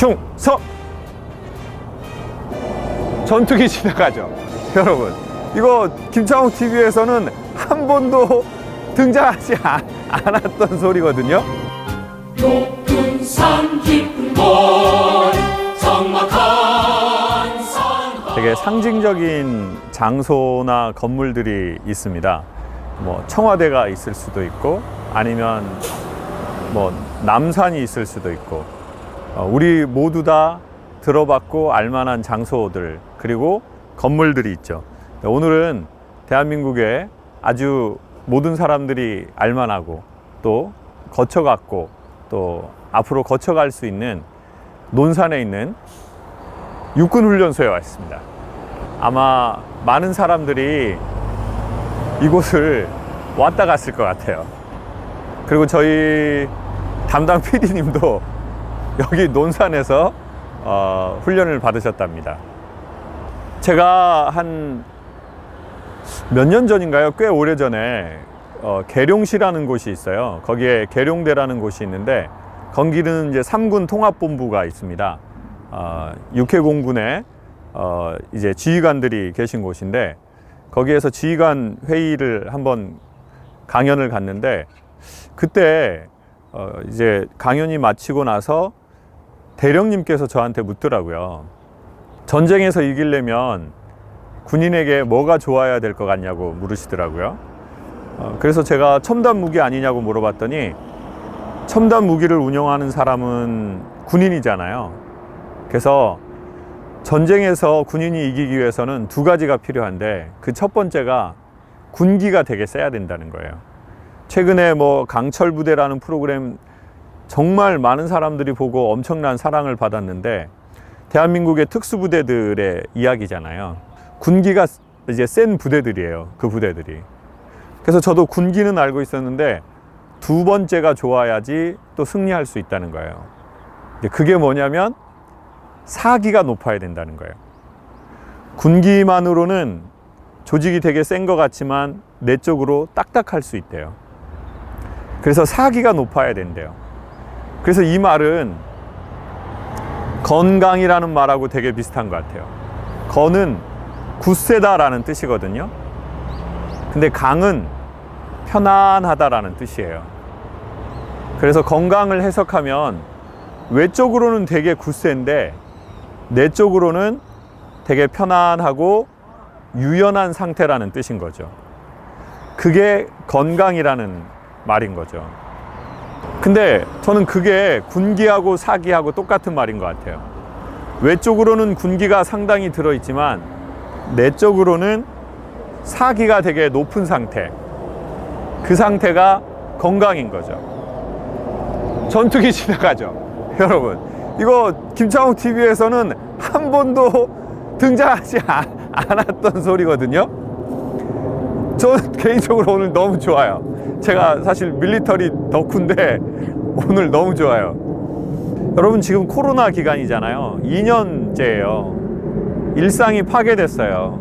충성! 전투기 지나가죠. 여러분, 이거 김창욱 TV에서는 한 번도 등장하지 않았던 소리거든요. 높은 산 깊은 곳 적막한 산. 되게 상징적인 장소나 건물들이 있습니다. 뭐 청와대가 있을 수도 있고, 아니면 뭐 남산이 있을 수도 있고, 우리 모두 다 들어봤고 알만한 장소들, 그리고 건물들이 있죠. 오늘은 대한민국의 아주 모든 사람들이 알만하고 또 거쳐갔고 또 앞으로 거쳐갈 수 있는 논산에 있는 육군훈련소에 와 있습니다. 아마 많은 사람들이 이곳을 왔다 갔을 것 같아요. 그리고 저희 담당 PD님도 여기 논산에서 훈련을 받으셨답니다. 제가 한 몇 년 전인가요? 꽤 오래 전에 계룡시라는 곳이 있어요. 거기에 계룡대라는 곳이 있는데, 거기는 이제 3군 통합본부가 있습니다. 육해공군에 이제 지휘관들이 계신 곳인데, 거기에서 지휘관 회의를 한번 강연을 갔는데, 그때 이제 강연이 마치고 나서 대령님께서 저한테 묻더라고요. 전쟁에서 이기려면 군인에게 뭐가 좋아야 될 것 같냐고 물으시더라고요. 그래서 제가 첨단 무기 아니냐고 물어봤더니, 첨단 무기를 운영하는 사람은 군인이잖아요. 그래서 전쟁에서 군인이 이기기 위해서는 두 가지가 필요한데, 그 첫 번째가 군기가 되게 세야 된다는 거예요. 최근에 뭐 강철 부대라는 프로그램 정말 많은 사람들이 보고 엄청난 사랑을 받았는데, 대한민국의 특수부대들의 이야기잖아요. 군기가 이제 센 부대들이에요, 그 부대들이. 그래서 저도 군기는 알고 있었는데, 두 번째가 좋아야지 또 승리할 수 있다는 거예요. 그게 뭐냐면 사기가 높아야 된다는 거예요. 군기만으로는 조직이 되게 센 것 같지만 내적으로 딱딱할 수 있대요. 그래서 사기가 높아야 된대요. 그래서 이 말은 건강이라는 말하고 되게 비슷한 것 같아요. 건은 굳세다라는 뜻이거든요. 근데 강은 편안하다라는 뜻이에요. 그래서 건강을 해석하면 외적으로는 되게 굳센데 내적으로는 되게 편안하고 유연한 상태라는 뜻인 거죠. 그게 건강이라는 말인 거죠. 근데 저는 그게 군기하고 사기하고 똑같은 말인 것 같아요. 외적으로는 군기가 상당히 들어있지만 내적으로는 사기가 되게 높은 상태, 그 상태가 건강인 거죠. 전투기 지나가죠. 여러분, 이거 김창욱 TV에서는 한 번도 등장하지 않았던 소리거든요. 저는 개인적으로 오늘 너무 좋아요. 제가 사실 밀리터리 덕후인데 오늘 너무 좋아요. 여러분, 지금 코로나 기간이잖아요. 2년째예요. 일상이 파괴됐어요.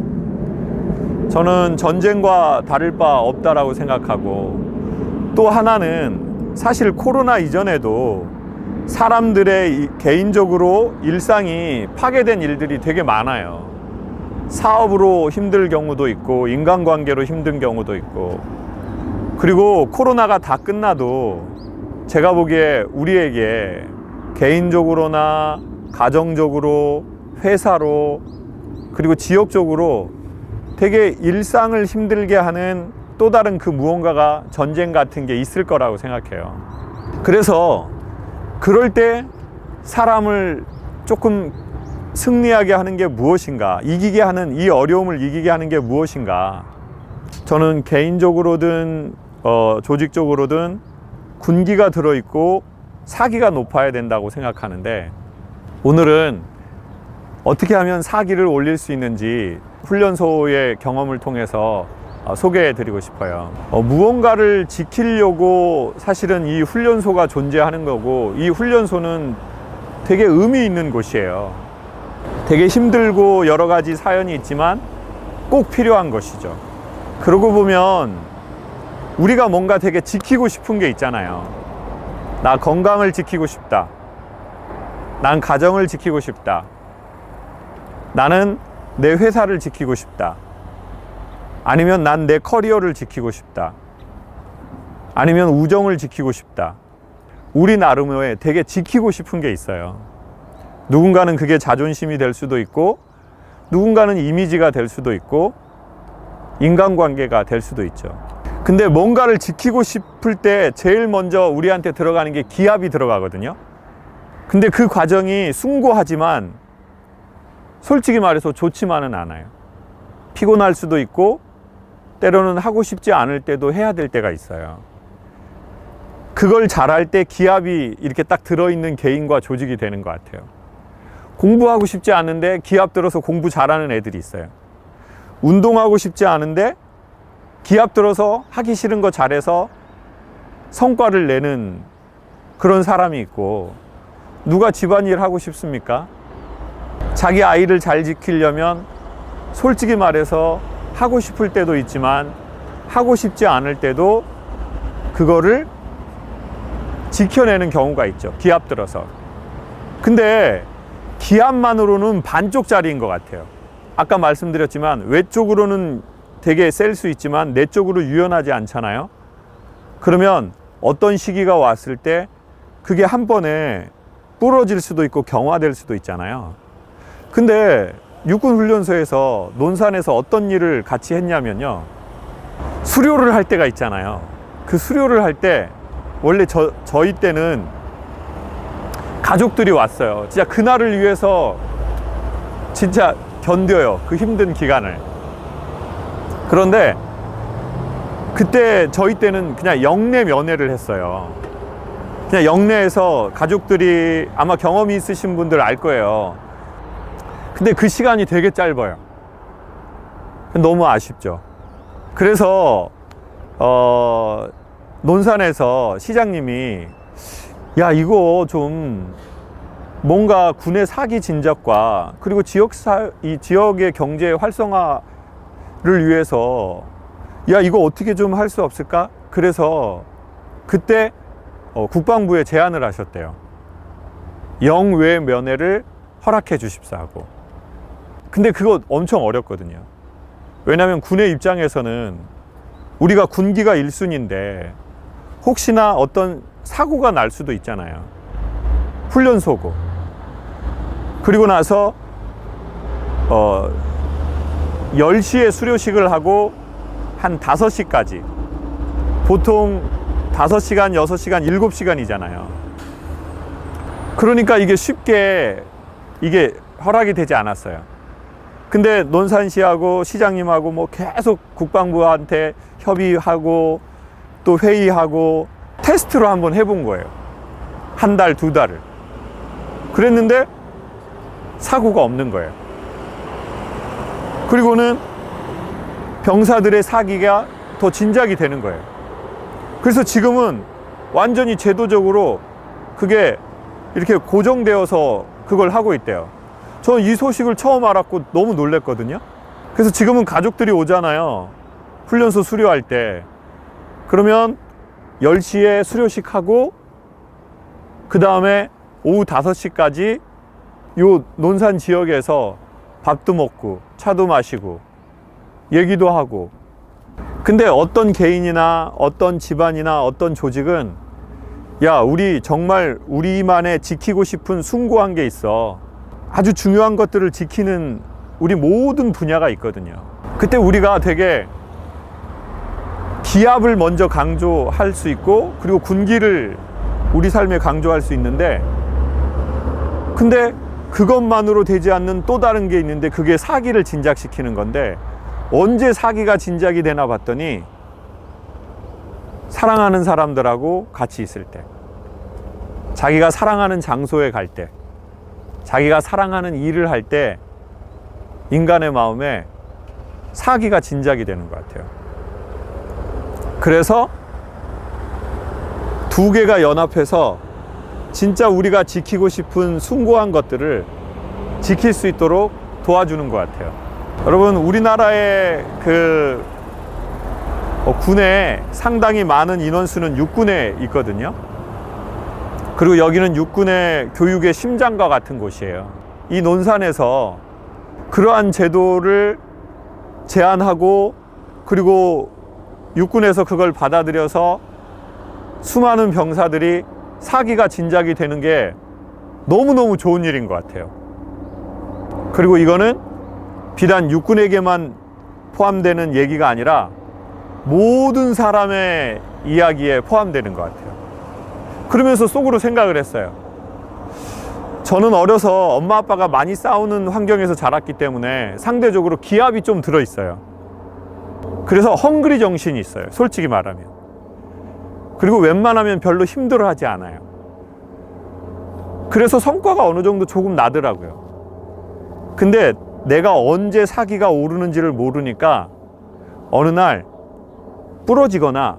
저는 전쟁과 다를 바 없다라고 생각하고, 또 하나는 사실 코로나 이전에도 사람들의 개인적으로 일상이 파괴된 일들이 되게 많아요. 사업으로 힘들 경우도 있고, 인간관계로 힘든 경우도 있고, 그리고 코로나가 다 끝나도 제가 보기에 우리에게 개인적으로나 가정적으로, 회사로, 그리고 지역적으로 되게 일상을 힘들게 하는 또 다른 그 무언가가 전쟁 같은 게 있을 거라고 생각해요. 그래서 그럴 때 사람을 조금 승리하게 하는 게 무엇인가, 이기게 하는, 이 어려움을 이기게 하는 게 무엇인가. 저는 개인적으로든 조직적으로든 군기가 들어있고 사기가 높아야 된다고 생각하는데, 오늘은 어떻게 하면 사기를 올릴 수 있는지 훈련소의 경험을 통해서 소개해 드리고 싶어요. 무언가를 지키려고 사실은 이 훈련소가 존재하는 거고, 이 훈련소는 되게 의미 있는 곳이에요. 되게 힘들고 여러 가지 사연이 있지만 꼭 필요한 것이죠. 그러고 보면 우리가 뭔가 되게 지키고 싶은 게 있잖아요. 나 건강을 지키고 싶다. 난 가정을 지키고 싶다. 나는 내 회사를 지키고 싶다. 아니면 난 내 커리어를 지키고 싶다. 아니면 우정을 지키고 싶다. 우리 나름의 되게 지키고 싶은 게 있어요. 누군가는 그게 자존심이 될 수도 있고, 누군가는 이미지가 될 수도 있고, 인간관계가 될 수도 있죠. 근데 뭔가를 지키고 싶을 때 제일 먼저 우리한테 들어가는 게 기합이 들어가거든요. 근데 그 과정이 숭고하지만 솔직히 말해서 좋지만은 않아요. 피곤할 수도 있고, 때로는 하고 싶지 않을 때도 해야 될 때가 있어요. 그걸 잘할 때 기합이 이렇게 딱 들어있는 개인과 조직이 되는 것 같아요. 공부하고 싶지 않은데 기합 들어서 공부 잘하는 애들이 있어요. 운동하고 싶지 않은데 기합 들어서 하기 싫은 거 잘해서 성과를 내는 그런 사람이 있고, 누가 집안일 하고 싶습니까? 자기 아이를 잘 지키려면 솔직히 말해서 하고 싶을 때도 있지만 하고 싶지 않을 때도 그거를 지켜내는 경우가 있죠. 기합 들어서. 근데 기합만으로는 반쪽짜리인 것 같아요. 아까 말씀드렸지만 외적으로는 되게 셀 수 있지만 내적으로 유연하지 않잖아요. 그러면 어떤 시기가 왔을 때 그게 한 번에 부러질 수도 있고 경화될 수도 있잖아요. 근데 육군훈련소에서 논산에서 어떤 일을 같이 했냐면요, 수료를 할 때가 있잖아요. 그 수료를 할 때 원래 저희 때는 가족들이 왔어요. 진짜 그날을 위해서 진짜 견뎌요, 그 힘든 기간을. 그런데 그때 저희 때는 그냥 영내 면회를 했어요. 그냥 영내에서 가족들이, 아마 경험이 있으신 분들 알 거예요. 근데 그 시간이 되게 짧아요. 너무 아쉽죠. 그래서 논산에서 시장님이, 야, 이거 좀 뭔가 군의 사기 진작과 그리고 이 지역의 경제 활성화를 위해서, 야, 이거 어떻게 좀 할 수 없을까? 그래서 그때 국방부에 제안을 하셨대요. 영외 면회를 허락해 주십사 하고. 근데 그거 엄청 어렵거든요. 왜냐하면 군의 입장에서는 우리가 군기가 1순위인데 혹시나 어떤 사고가 날 수도 있잖아요. 훈련소고. 그리고 나서 10시에 수료식을 하고 한 5시까지, 보통 5시간, 6시간, 7시간이잖아요. 그러니까 이게 쉽게 이게 허락이 되지 않았어요. 근데 논산시하고 시장님하고 뭐 계속 국방부한테 협의하고 또 회의하고 테스트로 한번 해본 거예요. 한 달, 2달을. 그랬는데 사고가 없는 거예요. 그리고는 병사들의 사기가 더 진작이 되는 거예요. 그래서 지금은 완전히 제도적으로 그게 이렇게 고정되어서 그걸 하고 있대요. 저는 이 소식을 처음 알았고 너무 놀랬거든요. 그래서 지금은 가족들이 오잖아요, 훈련소 수료할 때. 그러면 10시에 수료식 하고 그 다음에 오후 5시까지 요 논산 지역에서 밥도 먹고 차도 마시고 얘기도 하고. 근데 어떤 개인이나 어떤 집안이나 어떤 조직은, 야, 우리 정말 우리만의 지키고 싶은 숭고한 게 있어. 아주 중요한 것들을 지키는 우리 모든 분야가 있거든요. 그때 우리가 되게 기합을 먼저 강조할 수 있고, 그리고 군기를 우리 삶에 강조할 수 있는데, 근데 그것만으로 되지 않는 또 다른 게 있는데, 그게 사기를 진작시키는 건데, 언제 사기가 진작이 되나 봤더니 사랑하는 사람들하고 같이 있을 때, 자기가 사랑하는 장소에 갈 때, 자기가 사랑하는 일을 할 때 인간의 마음에 사기가 진작이 되는 것 같아요. 그래서 두 개가 연합해서 진짜 우리가 지키고 싶은 숭고한 것들을 지킬 수 있도록 도와주는 것 같아요. 여러분, 우리나라의 군에 상당히 많은 인원수는 육군에 있거든요. 그리고 여기는 육군의 교육의 심장과 같은 곳이에요. 이 논산에서 그러한 제도를 제안하고 그리고 육군에서 그걸 받아들여서 수많은 병사들이 사기가 진작이 되는 게 너무너무 좋은 일인 것 같아요. 그리고 이거는 비단 육군에게만 포함되는 얘기가 아니라 모든 사람의 이야기에 포함되는 것 같아요. 그러면서 속으로 생각을 했어요. 저는 어려서 엄마 아빠가 많이 싸우는 환경에서 자랐기 때문에 상대적으로 기압이 좀 들어있어요. 그래서 헝그리 정신이 있어요, 솔직히 말하면. 그리고 웬만하면 별로 힘들어하지 않아요. 그래서 성과가 어느 정도 조금 나더라고요. 근데 내가 언제 사기가 오르는지를 모르니까 어느 날 부러지거나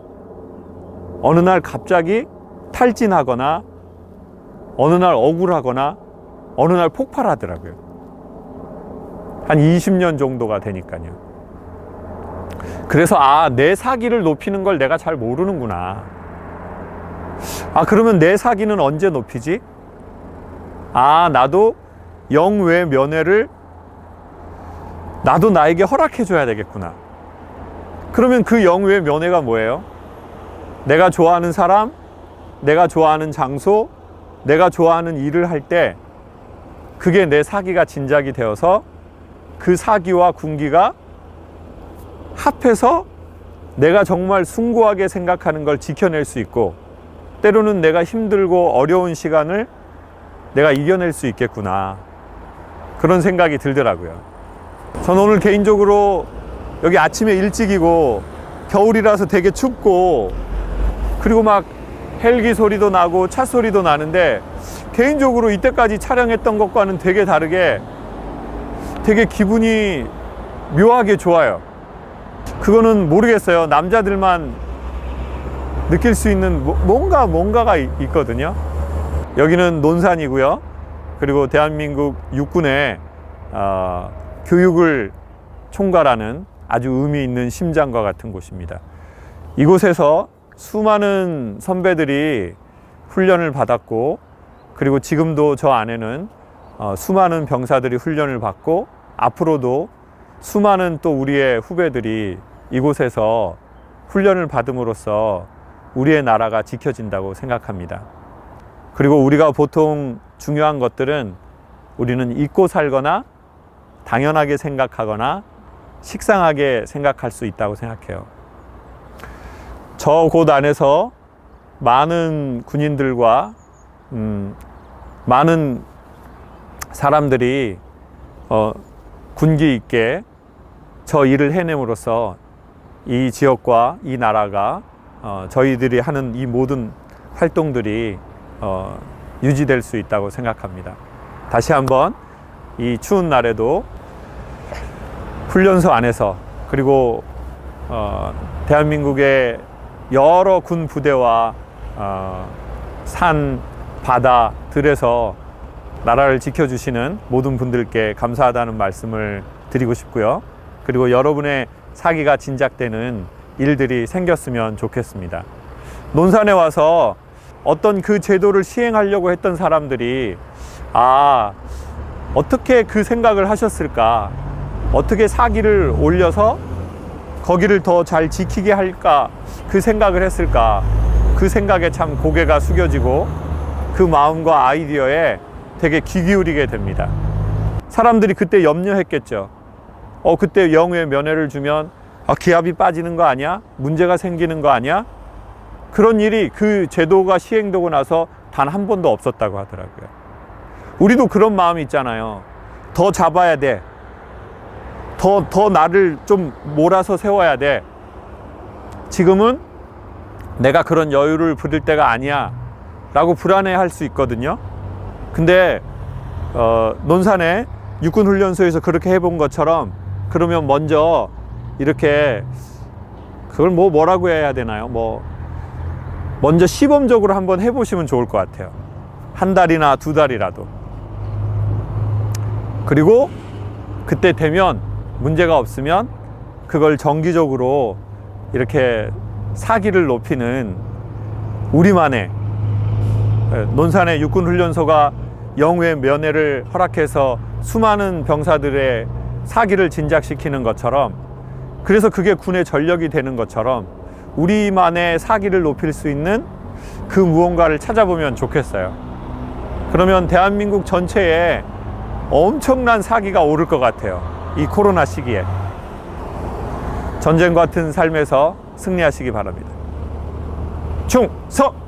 어느 날 갑자기 탈진하거나 어느 날 억울하거나 어느 날 폭발하더라고요. 한 20년 정도가 되니까요. 그래서 내 사기를 높이는 걸 내가 잘 모르는구나. 그러면 내 사기는 언제 높이지? 나도 영외 면회를 나도 나에게 허락해 줘야 되겠구나. 그러면 그 영외 면회가 뭐예요? 내가 좋아하는 사람, 내가 좋아하는 장소, 내가 좋아하는 일을 할 때 그게 내 사기가 진작이 되어서 그 사기와 군기가 합해서 내가 정말 숭고하게 생각하는 걸 지켜낼 수 있고 때로는 내가 힘들고 어려운 시간을 내가 이겨낼 수 있겠구나. 그런 생각이 들더라고요. 저는 오늘 개인적으로 여기 아침에 일찍이고 겨울이라서 되게 춥고 그리고 막 헬기 소리도 나고 차 소리도 나는데 개인적으로 이때까지 촬영했던 것과는 되게 다르게 되게 기분이 묘하게 좋아요. 그거는 모르겠어요. 남자들만 느낄 수 있는 뭔가가 있거든요. 여기는 논산이고요. 그리고 대한민국 육군의 교육을 총괄하는 아주 의미 있는 심장과 같은 곳입니다. 이곳에서 수많은 선배들이 훈련을 받았고 그리고 지금도 저 안에는 수많은 병사들이 훈련을 받고 앞으로도 수많은 또 우리의 후배들이 이곳에서 훈련을 받음으로써 우리의 나라가 지켜진다고 생각합니다. 그리고 우리가 보통 중요한 것들은 우리는 잊고 살거나 당연하게 생각하거나 식상하게 생각할 수 있다고 생각해요. 저 곳 안에서 많은 군인들과 많은 사람들이 군기 있게 저 일을 해냄으로써 이 지역과 이 나라가 저희들이 하는 이 모든 활동들이 유지될 수 있다고 생각합니다. 다시 한번 이 추운 날에도 훈련소 안에서 그리고 대한민국의 여러 군 부대와 산, 바다, 들에서 나라를 지켜주시는 모든 분들께 감사하다는 말씀을 드리고 싶고요. 그리고 여러분의 사기가 진작되는 일들이 생겼으면 좋겠습니다. 논산에 와서 어떤 그 제도를 시행하려고 했던 사람들이 어떻게 그 생각을 하셨을까? 어떻게 사기를 올려서 거기를 더 잘 지키게 할까? 그 생각을 했을까? 그 생각에 참 고개가 숙여지고 그 마음과 아이디어에 되게 귀 기울이게 됩니다. 사람들이 그때 염려했겠죠. 그때 영우의 면회를 주면 기압이 빠지는 거 아니야? 문제가 생기는 거 아니야? 그런 일이 그 제도가 시행되고 나서 단 한 번도 없었다고 하더라고요. 우리도 그런 마음이 있잖아요. 더 잡아야 돼. 더 나를 좀 몰아서 세워야 돼. 지금은 내가 그런 여유를 부릴 때가 아니야 라고 불안해할 수 있거든요. 근데 논산의 육군훈련소에서 그렇게 해본 것처럼 그러면 먼저 이렇게 그걸 뭐라고 해야 되나요? 먼저 시범적으로 한번 해보시면 좋을 것 같아요. 한 달이나 두 달이라도. 그리고 그때 되면 문제가 없으면 그걸 정기적으로 이렇게 사기를 높이는 우리만의 논산의 육군훈련소가 영우의 면회를 허락해서 수많은 병사들의 사기를 진작시키는 것처럼, 그래서 그게 군의 전력이 되는 것처럼 우리만의 사기를 높일 수 있는 그 무언가를 찾아보면 좋겠어요. 그러면 대한민국 전체에 엄청난 사기가 오를 것 같아요. 이 코로나 시기에. 전쟁 같은 삶에서 승리하시기 바랍니다. 충성!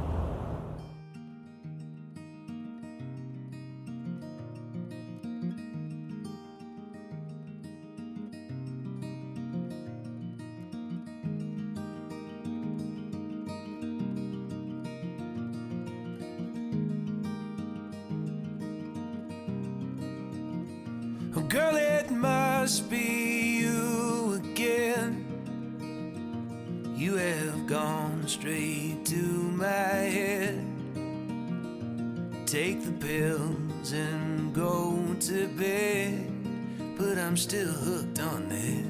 Oh, girl, it must be you again. You have gone straight to my head. Take the pills and go to bed, but I'm still hooked on this.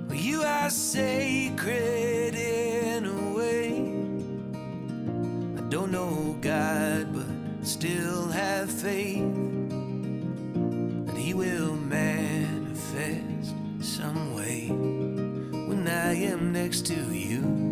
Well, you are sacred in a way. I don't know God, but still have faith that He will manifest some way when I am next to you.